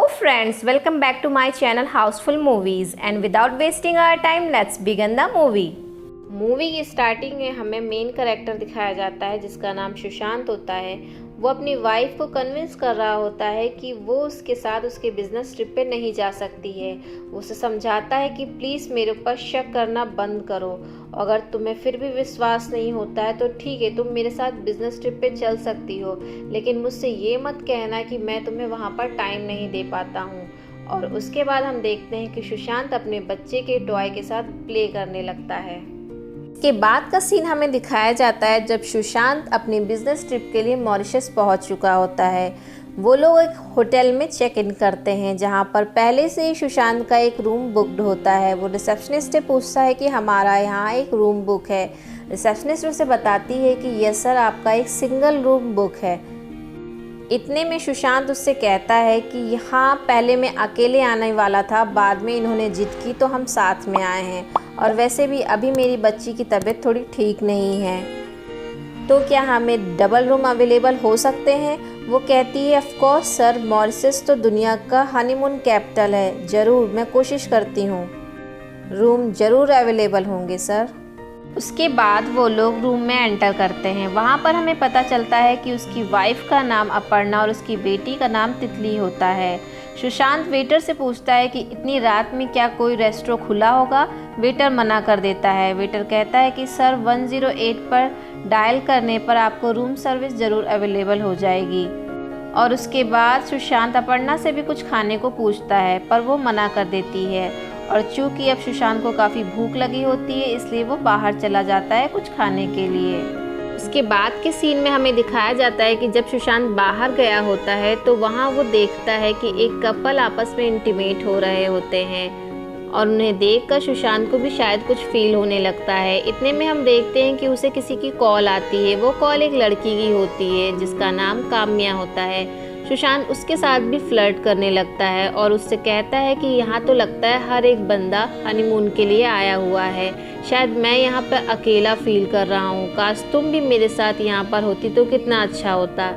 Hello friends, welcome back to my channel Houseful Movies and without wasting our time, let's begin the movie. Movie की starting में हमें main character दिखाया जाता है जिसका नाम सुशांत होता है। वो अपनी वाइफ को कन्विंस कर रहा होता है कि वो उसके साथ उसके बिजनेस ट्रिप पे नहीं जा सकती है। वो उसे समझाता है कि प्लीज़ मेरे ऊपर शक करना बंद करो, अगर तुम्हें फिर भी विश्वास नहीं होता है तो ठीक है, तुम मेरे साथ बिजनेस ट्रिप पे चल सकती हो, लेकिन मुझसे ये मत कहना कि मैं तुम्हें वहाँ पर टाइम नहीं दे पाता हूँ। और उसके बाद हम देखते हैं कि सुशांत अपने बच्चे के टॉय के साथ प्ले करने लगता है। के बाद का सीन हमें दिखाया जाता है जब सुशांत अपनी बिजनेस ट्रिप के लिए मॉरिशस पहुंच चुका होता है। वो लोग एक होटल में चेक इन करते हैं जहां पर पहले से ही सुशांत का एक रूम बुकड होता है। वो रिसेप्शनिस्ट से पूछता है कि हमारा यहाँ एक रूम बुक है। रिसेप्शनिस्ट उसे बताती है कि यस सर, आपका एक सिंगल रूम बुक है। इतने में सुशांत उससे कहता है कि यहाँ पहले मैं अकेले आने वाला था, बाद में इन्होंने जिद की तो हम साथ में आए हैं, और वैसे भी अभी मेरी बच्ची की तबीयत थोड़ी ठीक नहीं है, तो क्या हमें डबल रूम अवेलेबल हो सकते हैं। वो कहती है ऑफ कोर्स सर, मॉरिशस तो दुनिया का हनीमून कैपिटल है, ज़रूर मैं कोशिश करती हूँ, रूम ज़रूर अवेलेबल होंगे सर। उसके बाद वो लोग रूम में एंटर करते हैं। वहाँ पर हमें पता चलता है कि उसकी वाइफ का नाम अपर्णा और उसकी बेटी का नाम तितली होता है। सुशांत वेटर से पूछता है कि इतनी रात में क्या कोई रेस्टोरेंट खुला होगा। वेटर मना कर देता है। वेटर कहता है कि सर 108 पर डायल करने पर आपको रूम सर्विस ज़रूर अवेलेबल हो जाएगी। और उसके बाद सुशांत अपर्णा से भी कुछ खाने को पूछता है पर वो मना कर देती है, और चूँकि अब सुशांत को काफ़ी भूख लगी होती है इसलिए वो बाहर चला जाता है कुछ खाने के लिए। उसके बाद के सीन में हमें दिखाया जाता है कि जब सुशांत बाहर गया होता है तो वहाँ वो देखता है कि एक कपल आपस में इंटीमेट हो रहे होते हैं, और उन्हें देखकर सुशांत को भी शायद कुछ फील होने लगता है। इतने में हम देखते हैं कि उसे किसी की कॉल आती है। वो कॉल एक लड़की की होती है जिसका नाम काम्या होता है। सुशांत उसके साथ भी फ्लर्ट करने लगता है और उससे कहता है कि यहाँ तो लगता है हर एक बंदा हनीमून के लिए आया हुआ है, शायद मैं यहाँ पर अकेला फील कर रहा हूँ, काश तुम भी मेरे साथ यहाँ पर होती तो कितना अच्छा होता।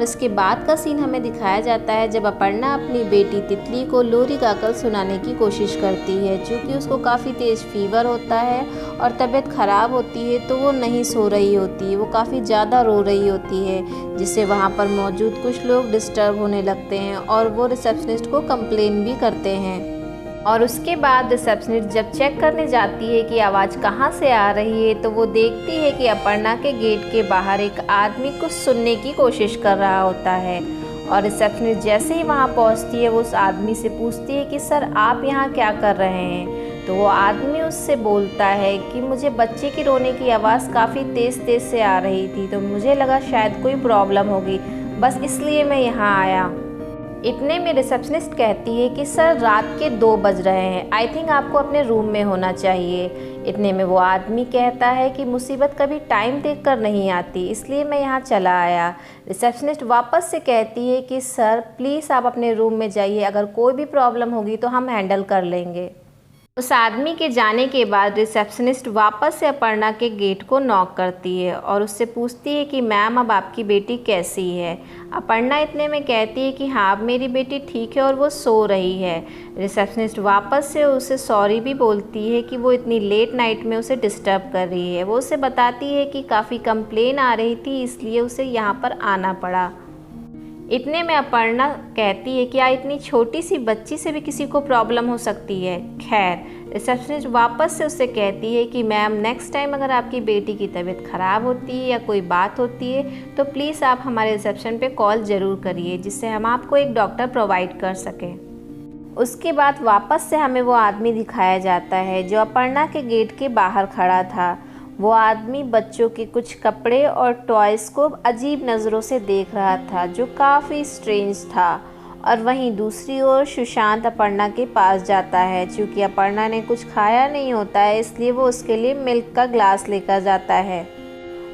इसके बाद का सीन हमें दिखाया जाता है जब अपर्णा अपनी बेटी तितली को लोरी गाकर सुनाने की कोशिश करती है। चूँकि उसको काफ़ी तेज़ फीवर होता है और तबीयत ख़राब होती है तो वो नहीं सो रही होती है, वो काफ़ी ज़्यादा रो रही होती है, जिससे वहाँ पर मौजूद कुछ लोग डिस्टर्ब होने लगते हैं और वो रिसेप्शनिस्ट को कंप्लेन भी करते हैं। और उसके बाद रिसेप्शनिस्ट जब चेक करने जाती है कि आवाज़ कहाँ से आ रही है तो वो देखती है कि अपर्णा के गेट के बाहर एक आदमी कुछ सुनने की कोशिश कर रहा होता है। और रिसेप्शनिस्ट जैसे ही वहाँ पहुँचती है वो उस आदमी से पूछती है कि सर आप यहाँ क्या कर रहे हैं। तो वो आदमी उससे बोलता है कि मुझे बच्चे की रोने की आवाज़ काफ़ी तेज़ से आ रही थी, तो मुझे लगा शायद कोई प्रॉब्लम होगी, बस इसलिए मैं यहाँ आया। इतने में रिसेप्शनिस्ट कहती है कि सर रात के 2 बज रहे हैं, आई थिंक आपको अपने रूम में होना चाहिए। इतने में वो आदमी कहता है कि मुसीबत कभी टाइम देखकर नहीं आती, इसलिए मैं यहाँ चला आया। रिसेप्शनिस्ट वापस से कहती है कि सर प्लीज़ आप अपने रूम में जाइए, अगर कोई भी प्रॉब्लम होगी तो हम हैंडल कर लेंगे। उस आदमी के जाने के बाद रिसेप्शनिस्ट वापस से अपर्णा के गेट को नॉक करती है और उससे पूछती है कि मैम अब आपकी बेटी कैसी है। अपर्णा इतने में कहती है कि हाँ अब मेरी बेटी ठीक है और वो सो रही है। रिसेप्शनिस्ट वापस से उसे सॉरी भी बोलती है कि वो इतनी लेट नाइट में उसे डिस्टर्ब कर रही है। वो उसे बताती है कि काफ़ी कंप्लेन आ रही थी इसलिए उसे यहाँ पर आना पड़ा। इतने में अपर्णा कहती है कि क्या इतनी छोटी सी बच्ची से भी किसी को प्रॉब्लम हो सकती है। खैर रिसेप्शनिस्ट वापस से उससे कहती है कि मैम नेक्स्ट टाइम अगर आपकी बेटी की तबीयत ख़राब होती है या कोई बात होती है तो प्लीज़ आप हमारे रिसेप्शन पे कॉल ज़रूर करिए, जिससे हम आपको एक डॉक्टर प्रोवाइड कर सकें। उसके बाद वापस से हमें वो आदमी दिखाया जाता है जो अपर्णा के गेट के बाहर खड़ा था। वो आदमी बच्चों के कुछ कपड़े और टॉयज़ को अजीब नज़रों से देख रहा था जो काफ़ी स्ट्रेंज था। और वहीं दूसरी ओर सुशांत अपर्णा के पास जाता है। चूँकि अपर्णा ने कुछ खाया नहीं होता है इसलिए वो उसके लिए मिल्क का ग्लास लेकर जाता है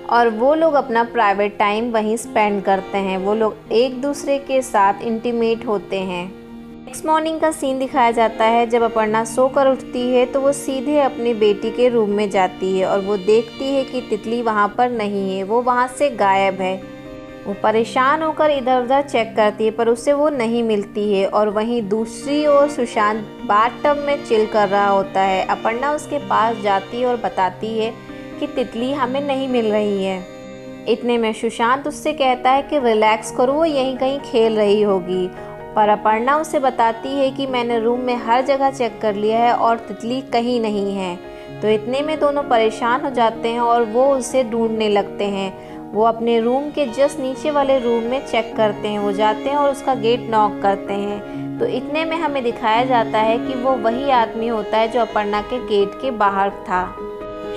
और वो लोग अपना प्राइवेट टाइम वहीं स्पेंड करते हैं। वो लोग एक दूसरे के साथ इंटीमेट होते हैं। नेक्स्ट मॉर्निंग का सीन दिखाया जाता है जब अपर्णा सोकर उठती है तो वो सीधे अपनी बेटी के रूम में जाती है और वो देखती है कि तितली वहाँ पर नहीं है, वो वहाँ से गायब है। वो परेशान होकर इधर उधर चेक करती है पर उसे वो नहीं मिलती है। और वहीं दूसरी ओर सुशांत बाथटब में चिल कर रहा होता है। अपर्णा उसके पास जाती है और बताती है कि तितली हमें नहीं मिल रही है। इतने में सुशांत उससे कहता है कि रिलैक्स करो, वो यहीं कहीं खेल रही होगी। पर अपर्णा उसे बताती है कि मैंने रूम में हर जगह चेक कर लिया है और तितली कहीं नहीं है। तो इतने में दोनों परेशान हो जाते हैं और वो उसे ढूंढने लगते हैं। वो अपने रूम के जस्ट नीचे वाले रूम में चेक करते हैं। वो जाते हैं और उसका गेट नॉक करते हैं। तो इतने में हमें दिखाया जाता है कि वो वही आदमी होता है जो अपर्णा के गेट के बाहर था।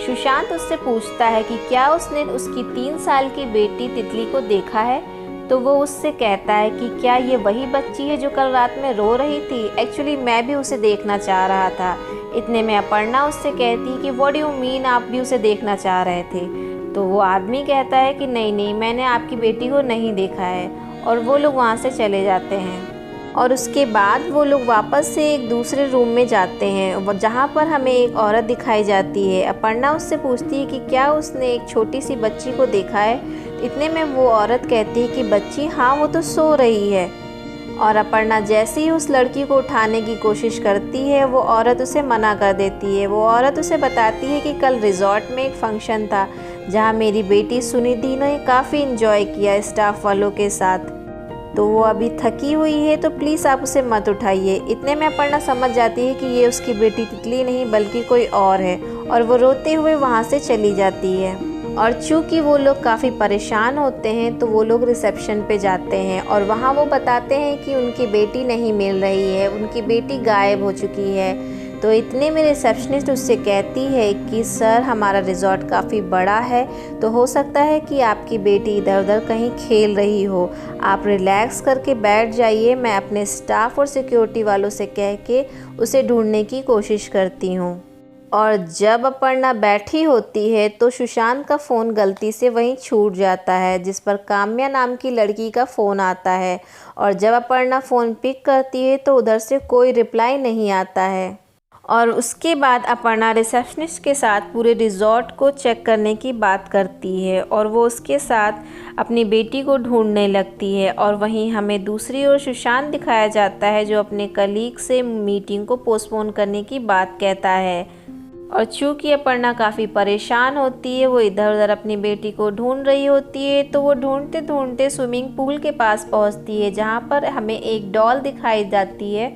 सुशांत उससे पूछता है कि क्या उसने उसकी 3 साल की बेटी तितली को देखा है। तो वो उससे कहता है कि क्या ये वही बच्ची है जो कल रात में रो रही थी। एक्चुअली मैं भी उसे देखना चाह रहा था। इतने में अपर्णा उससे कहती है कि व्हाट डू यू मीन, आप भी उसे देखना चाह रहे थे। तो वो आदमी कहता है कि नहीं, मैंने आपकी बेटी को नहीं देखा है। और वो लोग वहाँ से चले जाते हैं। और उसके बाद वो लोग वापस से एक दूसरे रूम में जाते हैं जहाँ पर हमें एक औरत दिखाई जाती है। अपर्णा उससे पूछती है कि क्या उसने एक छोटी सी बच्ची को देखा है। इतने में वो औरत कहती है कि बच्ची, हाँ वो तो सो रही है। और अपर्णा जैसे ही उस लड़की को उठाने की कोशिश करती है वो औरत उसे मना कर देती है। वो औरत उसे बताती है कि कल रिजॉर्ट में एक फंक्शन था जहाँ मेरी बेटी सुनिधि ने काफ़ी इंजॉय किया स्टाफ वालों के साथ। तो वो अभी थकी हुई है, तो प्लीज़ आप उसे मत उठाइए। इतने में अपर्णा समझ जाती है कि ये उसकी बेटी तितली नहीं बल्कि कोई और है। और वो रोते हुए वहाँ से चली जाती है। और चूँकि वो लोग काफ़ी परेशान होते हैं तो वो लोग रिसेप्शन पे जाते हैं और वहाँ वो बताते हैं कि उनकी बेटी नहीं मिल रही है, उनकी बेटी गायब हो चुकी है। तो इतने में रिसेप्शनिस्ट उससे कहती है कि सर, हमारा रिजॉर्ट काफ़ी बड़ा है, तो हो सकता है कि आपकी बेटी इधर उधर कहीं खेल रही हो। आप रिलैक्स करके बैठ जाइए, मैं अपने स्टाफ और सिक्योरिटी वालों से कह के उसे ढूंढने की कोशिश करती हूँ। और जब अपर्णा बैठी होती है तो सुशांत का फ़ोन गलती से वहीं छूट जाता है जिस पर काम्या नाम की लड़की का फ़ोन आता है। और जब अपर्णा फ़ोन पिक करती है तो उधर से कोई रिप्लाई नहीं आता है। और उसके बाद अपर्णा रिसेप्शनिस्ट के साथ पूरे रिजॉर्ट को चेक करने की बात करती है और वो उसके साथ अपनी बेटी को ढूंढने लगती है। और वहीं हमें दूसरी ओर सुशांत दिखाया जाता है जो अपने कलीग से मीटिंग को पोस्टपोन करने की बात कहता है। और चूँकि अपर्णा काफ़ी परेशान होती है, वो इधर उधर अपनी बेटी को ढूंढ रही होती है, तो वो ढूंढते ढूंढते स्विमिंग पूल के पास पहुंचती है जहां पर हमें एक डॉल दिखाई जाती है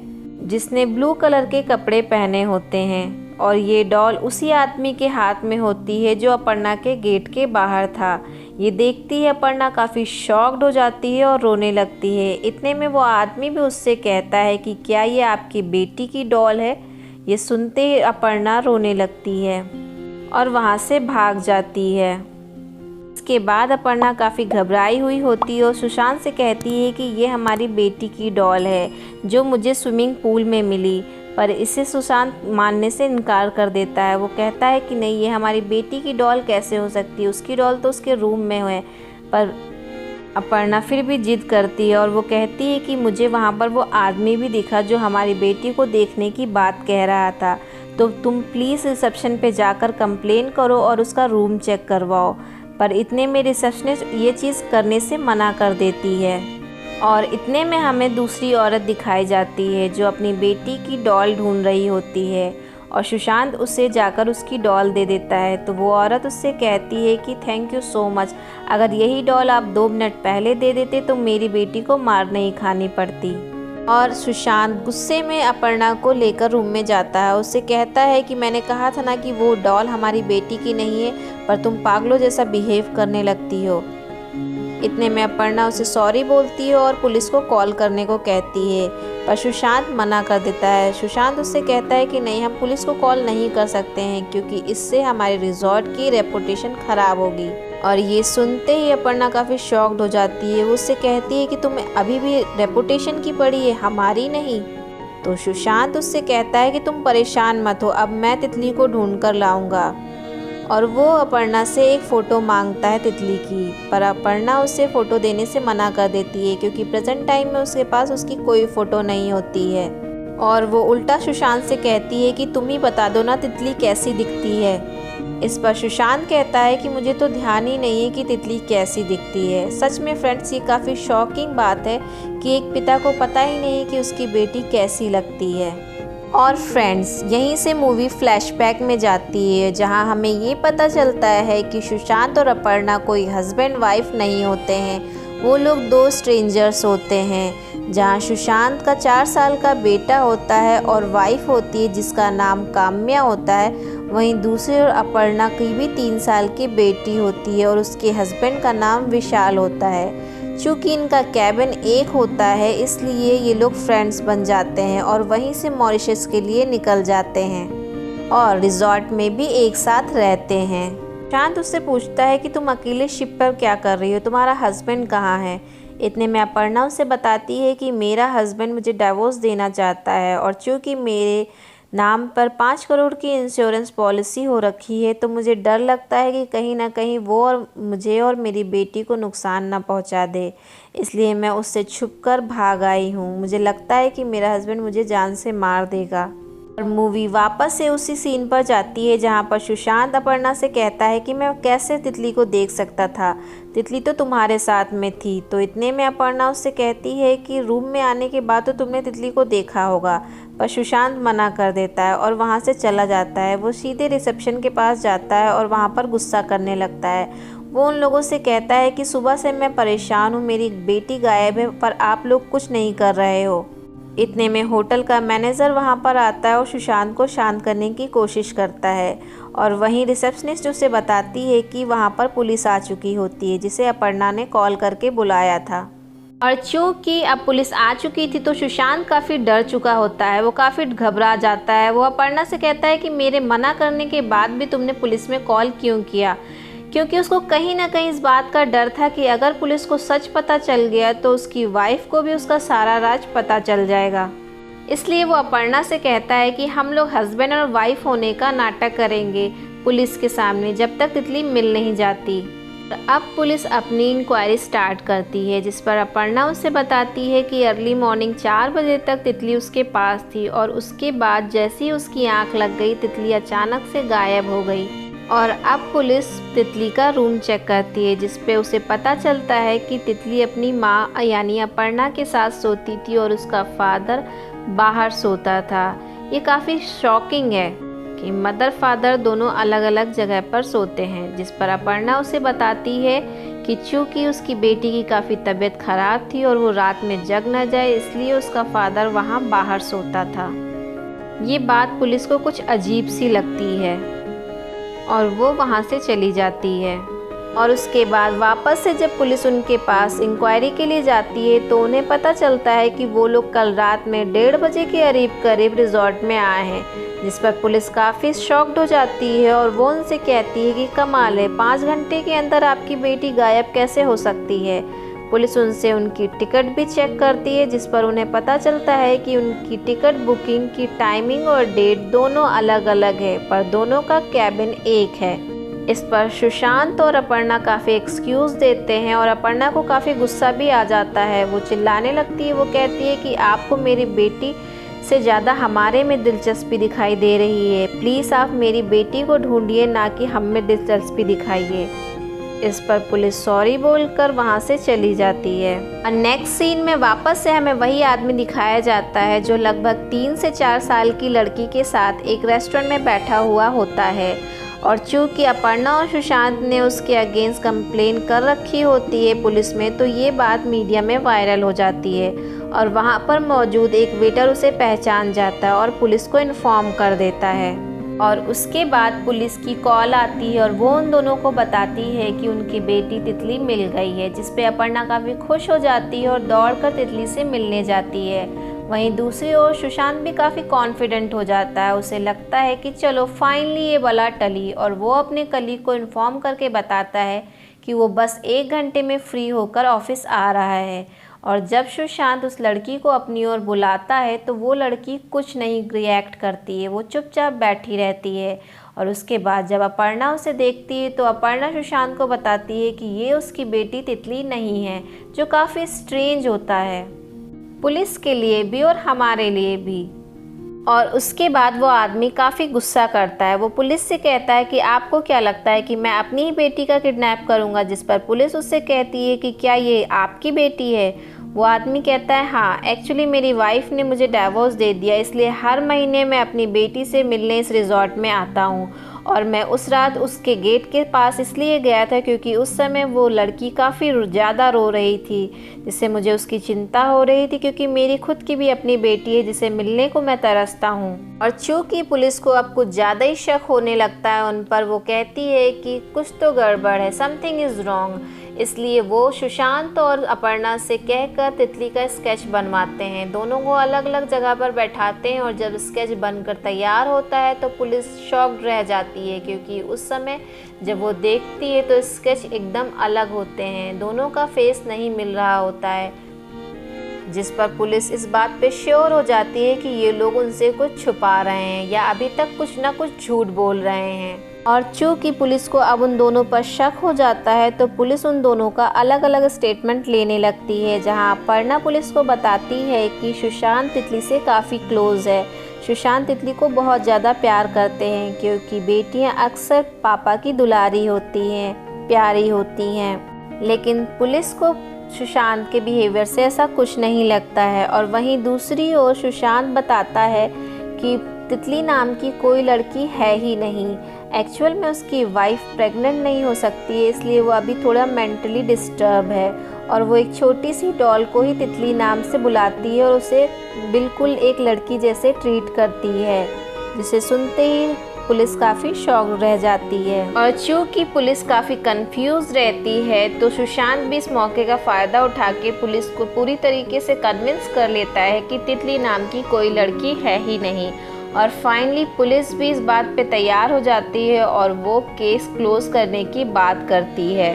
जिसने ब्लू कलर के कपड़े पहने होते हैं। और ये डॉल उसी आदमी के हाथ में होती है जो अपर्णा के गेट के बाहर था। ये देखती है अपर्णा काफ़ी शॉक्ड हो जाती है और रोने लगती है। इतने में वो आदमी भी उससे कहता है कि क्या ये आपकी बेटी की डॉल है। ये सुनते ही अपर्णा रोने लगती है और वहाँ से भाग जाती है। इसके बाद अपर्णा काफ़ी घबराई हुई होती है और सुशांत से कहती है कि ये हमारी बेटी की डॉल है जो मुझे स्विमिंग पूल में मिली। पर इसे सुशांत मानने से इनकार कर देता है। वो कहता है कि नहीं, ये हमारी बेटी की डॉल कैसे हो सकती है, उसकी डॉल तो उसके रूम में है। पर अपर्णा फिर भी जिद करती है और वो कहती है कि मुझे वहाँ पर वो आदमी भी दिखा जो हमारी बेटी को देखने की बात कह रहा था, तो तुम प्लीज़ रिसेप्शन पे जाकर कंप्लेन करो और उसका रूम चेक करवाओ। पर इतने में रिसेप्शनिस्ट ये चीज़ करने से मना कर देती है। और इतने में हमें दूसरी औरत दिखाई जाती है जो अपनी बेटी की डॉल ढूंढ रही होती है और सुशांत उसे जाकर उसकी डॉल दे देता है। तो वो औरत उससे कहती है कि थैंक यू सो मच, अगर यही डॉल आप 2 मिनट पहले दे देते तो मेरी बेटी को मार नहीं खानी पड़ती। और सुशांत गुस्से में अपर्णा को लेकर रूम में जाता है। उससे कहता है कि मैंने कहा था ना कि वो डॉल हमारी बेटी की नहीं है, पर तुम पागलों जैसा बिहेव करने लगती हो। इतने में अपर्णा उसे सॉरी बोलती है और पुलिस को कॉल करने को कहती है, पर सुशांत मना कर देता है। सुशांत उससे कहता है कि नहीं, हम पुलिस को कॉल नहीं कर सकते हैं क्योंकि इससे हमारे रिजॉर्ट की रेपुटेशन ख़राब होगी। और ये सुनते ही अपर्णा काफ़ी शॉक्ड हो जाती है। वो उससे कहती है कि तुम्हें अभी भी रेपुटेशन की पड़ी है, हमारी नहीं। तो सुशांत उससे कहता है कि तुम परेशान मत हो, अब मैं तितली को ढूंढ कर लाऊंगा। और वो अपर्णा से एक फ़ोटो मांगता है तितली की, पर अपर्णा उसे फ़ोटो देने से मना कर देती है क्योंकि प्रेजेंट टाइम में उसके पास उसकी कोई फ़ोटो नहीं होती है। और वो उल्टा सुशांत से कहती है कि तुम ही बता दो ना तितली कैसी दिखती है। इस पर सुशांत कहता है कि मुझे तो ध्यान ही नहीं है कि तितली कैसी दिखती है। सच में फ्रेंड्स, ये काफ़ी शॉकिंग बात है कि एक पिता को पता ही नहीं कि उसकी बेटी कैसी लगती है। और फ्रेंड्स, यहीं से मूवी फ्लैशबैक में जाती है, जहां हमें ये पता चलता है कि सुशांत और अपर्णा कोई हस्बैंड वाइफ नहीं होते हैं, वो लोग दो स्ट्रेंजर्स होते हैं। जहां सुशांत का 4 साल का बेटा होता है और वाइफ होती है जिसका नाम काम्या होता है, वहीं दूसरी ओर अपर्णा की भी 3 साल की बेटी होती है और उसके हस्बैंड का नाम विशाल होता है। चूँकि इनका कैबिन एक होता है, इसलिए ये लोग फ्रेंड्स बन जाते हैं और वहीं से मॉरिशस के लिए निकल जाते हैं और रिजॉर्ट में भी एक साथ रहते हैं। शांत उससे पूछता है कि तुम अकेले शिप पर क्या कर रही हो, तुम्हारा हस्बैंड कहाँ है। इतने में अपर्णा उसे बताती है कि मेरा हस्बैंड मुझे डिवोर्स देना चाहता है और चूँकि मेरे नाम पर 5 करोड़ की इंश्योरेंस पॉलिसी हो रखी है, तो मुझे डर लगता है कि कहीं ना कहीं वो और मुझे और मेरी बेटी को नुकसान ना पहुंचा दे, इसलिए मैं उससे छुपकर भाग आई हूं। मुझे लगता है कि मेरा हस्बैंड मुझे जान से मार देगा। और मूवी वापस से उसी सीन पर जाती है जहां पर सुशांत अपर्णा से कहता है कि मैं कैसे तितली को देख सकता था, तितली तो तुम्हारे साथ में थी। तो इतने में अपर्णा उससे कहती है कि रूम में आने के बाद तो तुमने तितली को देखा होगा, पर सुशांत मना कर देता है और वहां से चला जाता है। वो सीधे रिसेप्शन के पास जाता है और वहां पर गुस्सा करने लगता है। वो उन लोगों से कहता है कि सुबह से मैं परेशान हूँ, मेरी बेटी गायब है पर आप लोग कुछ नहीं कर रहे हो। इतने में होटल का मैनेजर वहां पर आता है और सुशांत को शांत करने की कोशिश करता है और वहीं रिसेप्शनिस्ट उसे बताती है कि वहां पर पुलिस आ चुकी होती है, जिसे अपर्णा ने कॉल करके बुलाया था। और चूँकि अब पुलिस आ चुकी थी तो सुशांत काफ़ी डर चुका होता है, वो काफ़ी घबरा जाता है। वो अपर्णा से कहता है कि मेरे मना करने के बाद भी तुमने पुलिस में कॉल क्यों किया, क्योंकि उसको कहीं ना कहीं इस बात का डर था कि अगर पुलिस को सच पता चल गया तो उसकी वाइफ को भी उसका सारा राज पता चल जाएगा। इसलिए वो अपर्णा से कहता है कि हम लोग हस्बैंड और वाइफ होने का नाटक करेंगे पुलिस के सामने जब तक तितली मिल नहीं जाती। अब पुलिस अपनी इंक्वायरी स्टार्ट करती है, जिस पर अपर्णा उससे बताती है कि अर्ली मॉर्निंग 4 बजे तक तितली उसके पास थी और उसके बाद जैसे ही उसकी आंख लग गई, तितली अचानक से गायब हो गई। और अब पुलिस तितली का रूम चेक करती है, जिस पे उसे पता चलता है कि तितली अपनी माँ यानी अपर्णा के साथ सोती थी और उसका फादर बाहर सोता था। ये काफ़ी शॉकिंग है कि मदर फादर दोनों अलग अलग जगह पर सोते हैं, जिस पर अपर्णा उसे बताती है कि चूँकि उसकी बेटी की काफ़ी तबीयत खराब थी और वो रात में जग न जाए, इसलिए उसका फादर वहाँ बाहर सोता था। ये बात पुलिस को कुछ अजीब सी लगती है और वो वहाँ से चली जाती है। और उसके बाद वापस से जब पुलिस उनके पास इंक्वायरी के लिए जाती है तो उन्हें पता चलता है कि वो लोग कल रात में 1:30 बजे के करीब रिजॉर्ट में आए हैं, जिस पर पुलिस काफ़ी शॉक्ड हो जाती है और वो उनसे कहती है कि कमाल है, 5 घंटे के अंदर आपकी बेटी गायब कैसे हो सकती है। पुलिस उनसे उनकी टिकट भी चेक करती है, जिस पर उन्हें पता चलता है कि उनकी टिकट बुकिंग की टाइमिंग और डेट दोनों अलग अलग है, पर दोनों का कैबिन एक है। इस पर सुशांत और अपर्णा काफ़ी एक्सक्यूज़ देते हैं और अपर्णा को काफ़ी गुस्सा भी आ जाता है। वो चिल्लाने लगती है, वो कहती है कि आपको मेरी बेटी से ज़्यादा हमारे में दिलचस्पी दिखाई दे रही है, प्लीज़ आप मेरी बेटी को ढूंढिए, ना कि हम में दिलचस्पी दिखाइए। इस पर पुलिस सॉरी बोलकर वहां से चली जाती है। और नेक्स्ट सीन में वापस से हमें वही आदमी दिखाया जाता है जो लगभग 3 से 4 साल की लड़की के साथ एक रेस्टोरेंट में बैठा हुआ होता है। और चूँकि अपर्णा और सुशांत ने उसके अगेंस्ट कंप्लेन कर रखी होती है पुलिस में, तो ये बात मीडिया में वायरल हो जाती है और वहाँ पर मौजूद एक वेटर उसे पहचान जाता है और पुलिस को इन्फॉर्म कर देता है। और उसके बाद पुलिस की कॉल आती है और वो उन दोनों को बताती है कि उनकी बेटी तितली मिल गई है, जिस पे अपर्णा काफ़ी खुश हो जाती है और दौड़कर तितली से मिलने जाती है। वहीं दूसरी ओर सुशांत भी काफ़ी कॉन्फिडेंट हो जाता है, उसे लगता है कि चलो फाइनली ये बला टली, और वो अपने कलीग को इन्फॉर्म करके बताता है कि वो बस 1 घंटे में फ्री होकर ऑफिस आ रहा है। और जब सुशांत उस लड़की को अपनी ओर बुलाता है तो वो लड़की कुछ नहीं रिएक्ट करती है, वो चुपचाप बैठी रहती है। और उसके बाद जब अपर्णा उसे देखती है तो अपर्णा सुशांत को बताती है कि ये उसकी बेटी तितली नहीं है, जो काफ़ी स्ट्रेंज होता है पुलिस के लिए भी और हमारे लिए भी। और उसके बाद वो आदमी काफ़ी गुस्सा करता है। वो पुलिस से कहता है कि आपको क्या लगता है कि मैं अपनी ही बेटी का किडनैप करूँगा, जिस पर पुलिस उससे कहती है कि क्या ये आपकी बेटी है। वो आदमी कहता है हाँ, एक्चुअली मेरी वाइफ ने मुझे डिवोर्स दे दिया, इसलिए हर महीने मैं अपनी बेटी से मिलने इस रिजॉर्ट में आता हूँ। और मैं उस रात उसके गेट के पास इसलिए गया था क्योंकि उस समय वो लड़की काफ़ी ज़्यादा रो रही थी, जिससे मुझे उसकी चिंता हो रही थी क्योंकि मेरी खुद की भी अपनी बेटी है जिसे मिलने को मैं तरसता हूँ। और चूँकि पुलिस को अब कुछ ज़्यादा ही शक होने लगता है उन पर, वो कहती है कि कुछ तो गड़बड़ है, समथिंग इज़ रॉन्ग। इसलिए वो सुशांत और अपर्णा से कहकर तितली का स्केच बनवाते हैं। दोनों को अलग अलग जगह पर बैठाते हैं और जब स्केच बनकर तैयार होता है तो पुलिस शॉक्ड रह जाती है क्योंकि उस समय जब वो देखती है तो स्केच एकदम अलग होते हैं, दोनों का फेस नहीं मिल रहा होता है, जिस पर पुलिस इस बात पे श्योर हो जाती है कि ये लोग उनसे कुछ छुपा रहे हैं या अभी तक कुछ ना कुछ झूठ बोल रहे हैं। और चूँकि पुलिस को अब उन दोनों पर शक हो जाता है तो पुलिस उन दोनों का अलग अलग स्टेटमेंट लेने लगती है, जहां अपर्णा पुलिस को बताती है कि सुशांत तितली से काफ़ी क्लोज़ है। सुशांत तितली को बहुत ज़्यादा प्यार करते हैं क्योंकि बेटियां अक्सर पापा की दुलारी होती हैं, प्यारी होती हैं। लेकिन पुलिस को सुशांत के बिहेवियर से ऐसा कुछ नहीं लगता है। और वहीं दूसरी ओर सुशांत बताता है कि तितली नाम की कोई लड़की है ही नहीं, एक्चुअल में उसकी वाइफ प्रेग्नेंट नहीं हो सकती है, इसलिए वो अभी थोड़ा मेंटली डिस्टर्ब है। और वो एक छोटी सी डॉल को ही तितली नाम से बुलाती है और उसे बिल्कुल एक लड़की जैसे ट्रीट करती है, जिसे सुनते ही पुलिस काफ़ी शॉक रह जाती है। और चूँकि पुलिस काफ़ी कंफ्यूज रहती है तो सुशांत भी इस मौके का फ़ायदा उठा के पुलिस को पूरी तरीके से कन्विंस कर लेता है कि तितली नाम की कोई लड़की है ही नहीं। और फाइनली पुलिस भी इस बात पे तैयार हो जाती है और वो केस क्लोज करने की बात करती है।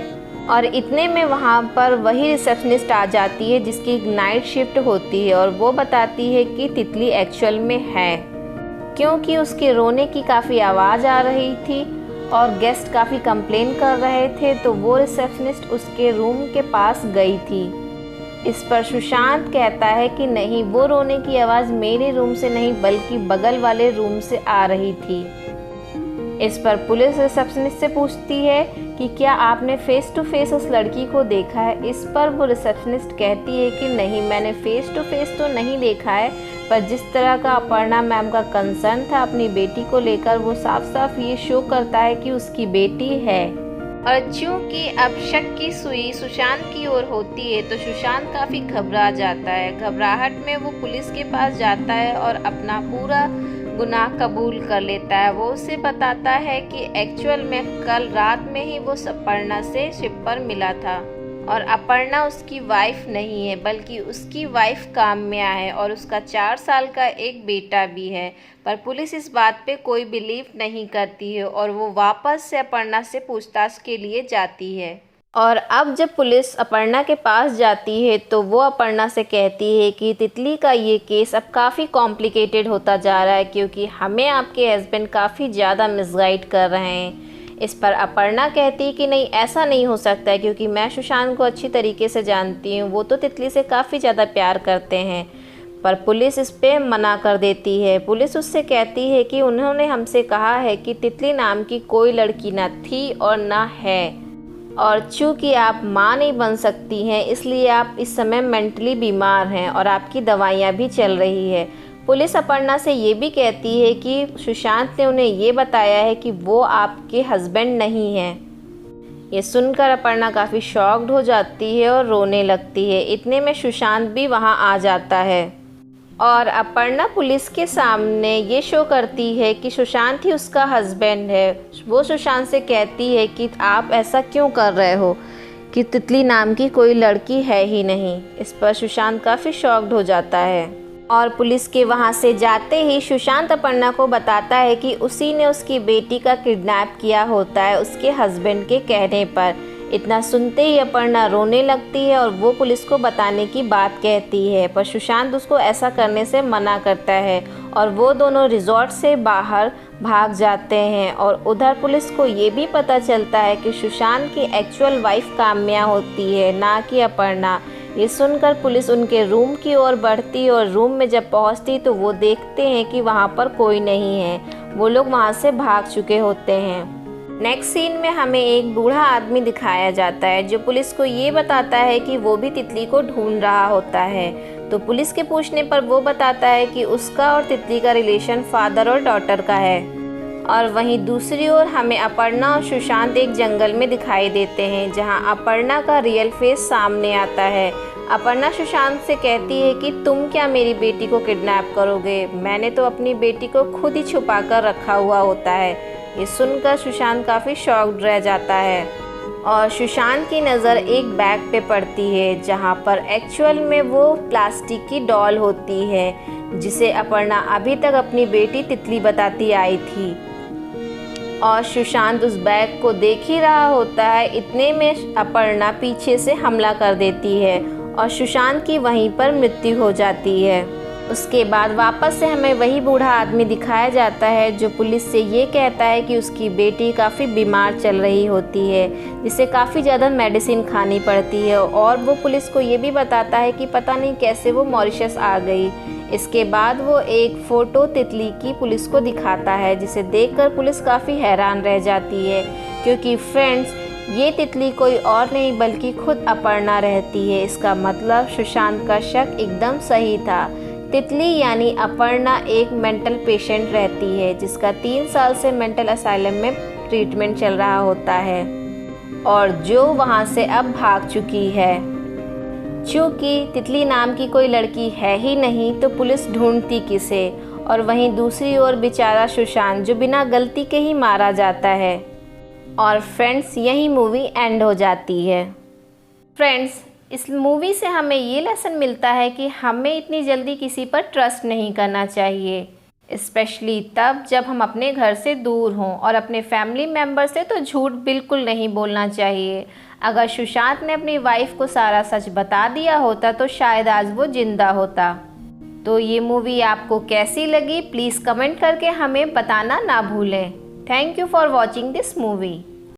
और इतने में वहाँ पर वही रिसेप्शनिस्ट आ जाती है जिसकी नाइट शिफ्ट होती है और वो बताती है कि तितली एक्चुअल में है, क्योंकि उसके रोने की काफ़ी आवाज़ आ रही थी और गेस्ट काफ़ी कंप्लेन कर रहे थे, तो वो रिसेप्शनिस्ट उसके रूम के पास गई थी। इस पर सुशांत कहता है कि नहीं, वो रोने की आवाज़ मेरे रूम से नहीं बल्कि बगल वाले रूम से आ रही थी। इस पर पुलिस रिसेप्शनिस्ट से पूछती है कि क्या आपने फेस टू फेस उस लड़की को देखा है। इस पर वो रिसेप्शनिस्ट कहती है कि नहीं, मैंने फेस टू फेस तो नहीं देखा है, पर जिस तरह का अपर्णा मैम का कंसर्न था अपनी बेटी को लेकर, वो साफ साफ ये शो करता है कि उसकी बेटी है। और चूँकि अब शक की सुई सुशांत की ओर होती है तो सुशांत काफ़ी घबरा जाता है। घबराहट में वो पुलिस के पास जाता है और अपना पूरा गुनाह कबूल कर लेता है। वो उसे बताता है कि एक्चुअल में कल रात में ही वो अपर्णा से शिप पर मिला था और अपर्णा उसकी वाइफ नहीं है बल्कि उसकी वाइफ काम्या है और उसका 4 साल का एक बेटा भी है। पर पुलिस इस बात पे कोई बिलीव नहीं करती है और वो वापस से अपर्णा से पूछताछ के लिए जाती है। और अब जब पुलिस अपर्णा के पास जाती है तो वो अपर्णा से कहती है कि तितली का ये केस अब काफ़ी कॉम्प्लिकेटेड होता जा रहा है क्योंकि हमें आपके हस्बैंड काफ़ी ज़्यादा मिसगाइड कर रहे हैं। इस पर अपर्णा कहती है कि नहीं, ऐसा नहीं हो सकता है क्योंकि मैं सुशांत को अच्छी तरीके से जानती हूँ, वो तो तितली से काफ़ी ज़्यादा प्यार करते हैं। पर पुलिस इस पे मना कर देती है। पुलिस उससे कहती है कि उन्होंने हमसे कहा है कि तितली नाम की कोई लड़की ना थी और ना है, और चूँकि आप माँ नहीं बन सकती हैं इसलिए आप इस समय मेंटली बीमार हैं और आपकी दवाइयाँ भी चल रही है। पुलिस अपर्णा से ये भी कहती है कि सुशांत ने उन्हें ये बताया है कि वो आपके हस्बैंड नहीं हैं। ये सुनकर अपर्णा काफ़ी शॉक्ड हो जाती है और रोने लगती है। इतने में सुशांत भी वहाँ आ जाता है और अपर्णा पुलिस के सामने ये शो करती है कि सुशांत ही उसका हस्बैंड है। वो सुशांत से कहती है कि आप ऐसा क्यों कर रहे हो कि तितली नाम की कोई लड़की है ही नहीं। इस पर सुशांत काफ़ी शॉक्ड हो जाता है और पुलिस के वहाँ से जाते ही सुशांत अपर्णा को बताता है कि उसी ने उसकी बेटी का किडनैप किया होता है उसके हस्बैंड के कहने पर। इतना सुनते ही अपर्णा रोने लगती है और वो पुलिस को बताने की बात कहती है, पर सुशांत उसको ऐसा करने से मना करता है और वो दोनों रिजॉर्ट से बाहर भाग जाते हैं। और उधर पुलिस को ये भी पता चलता है कि सुशांत की एक्चुअल वाइफ काम्या होती है, ना कि अपर्णा। ये सुनकर पुलिस उनके रूम की ओर बढ़ती और रूम में जब पहुंचती तो वो देखते हैं कि वहाँ पर कोई नहीं है। वो लोग वहाँ से भाग चुके होते हैं। नेक्स्ट सीन में हमें एक बूढ़ा आदमी दिखाया जाता है जो पुलिस को ये बताता है कि वो भी तितली को ढूंढ रहा होता है। तो पुलिस के पूछने पर वो बताता है कि उसका और तितली का रिलेशन फादर और डॉटर का है। और वहीं दूसरी ओर हमें अपर्णा और सुशांत एक जंगल में दिखाई देते हैं जहां अपर्णा का रियल फेस सामने आता है। अपर्णा सुशांत से कहती है कि तुम क्या मेरी बेटी को किडनैप करोगे? मैंने तो अपनी बेटी को खुद ही छुपा कर रखा हुआ होता है। ये सुनकर सुशांत काफ़ी शॉक्ड रह जाता है और सुशांत की नज़र एक बैग पे पड़ती है जहां पर एक्चुअल में वो प्लास्टिक की डॉल होती है जिसे अपर्णा अभी तक अपनी बेटी तितली बताती आई थी। और सुशांत उस बैग को देख ही रहा होता है, इतने में अपर्णा पीछे से हमला कर देती है और सुशांत की वहीं पर मृत्यु हो जाती है। उसके बाद वापस से हमें वही बूढ़ा आदमी दिखाया जाता है जो पुलिस से ये कहता है कि उसकी बेटी काफ़ी बीमार चल रही होती है जिसे काफ़ी ज़्यादा मेडिसिन खानी पड़ती है। और वो पुलिस को ये भी बताता है कि पता नहीं कैसे वो मॉरिशस आ गई। इसके बाद वो एक फ़ोटो तितली की पुलिस को दिखाता है जिसे देखकर पुलिस काफ़ी हैरान रह जाती है क्योंकि फ्रेंड्स ये तितली कोई और नहीं बल्कि खुद अपर्णा रहती है। इसका मतलब सुशांत का शक एकदम सही था। तितली यानी अपर्णा एक मेंटल पेशेंट रहती है जिसका 3 साल से मेंटल असाइलम में ट्रीटमेंट चल रहा होता है और जो वहाँ से अब भाग चुकी है। चूँकि तितली नाम की कोई लड़की है ही नहीं तो पुलिस ढूंढती किसे। और वहीं दूसरी ओर बेचारा सुशांत जो बिना गलती के ही मारा जाता है। और फ्रेंड्स यही मूवी एंड हो जाती है। फ्रेंड्स इस मूवी से हमें ये लेसन मिलता है कि हमें इतनी जल्दी किसी पर ट्रस्ट नहीं करना चाहिए, स्पेशली तब जब हम अपने घर से दूर हों। और अपने फैमिली मेम्बर से तो झूठ बिल्कुल नहीं बोलना चाहिए। अगर सुशांत ने अपनी वाइफ को सारा सच बता दिया होता तो शायद आज वो जिंदा होता। तो ये मूवी आपको कैसी लगी प्लीज़ कमेंट करके हमें बताना ना भूलें। Thank you for watching this movie.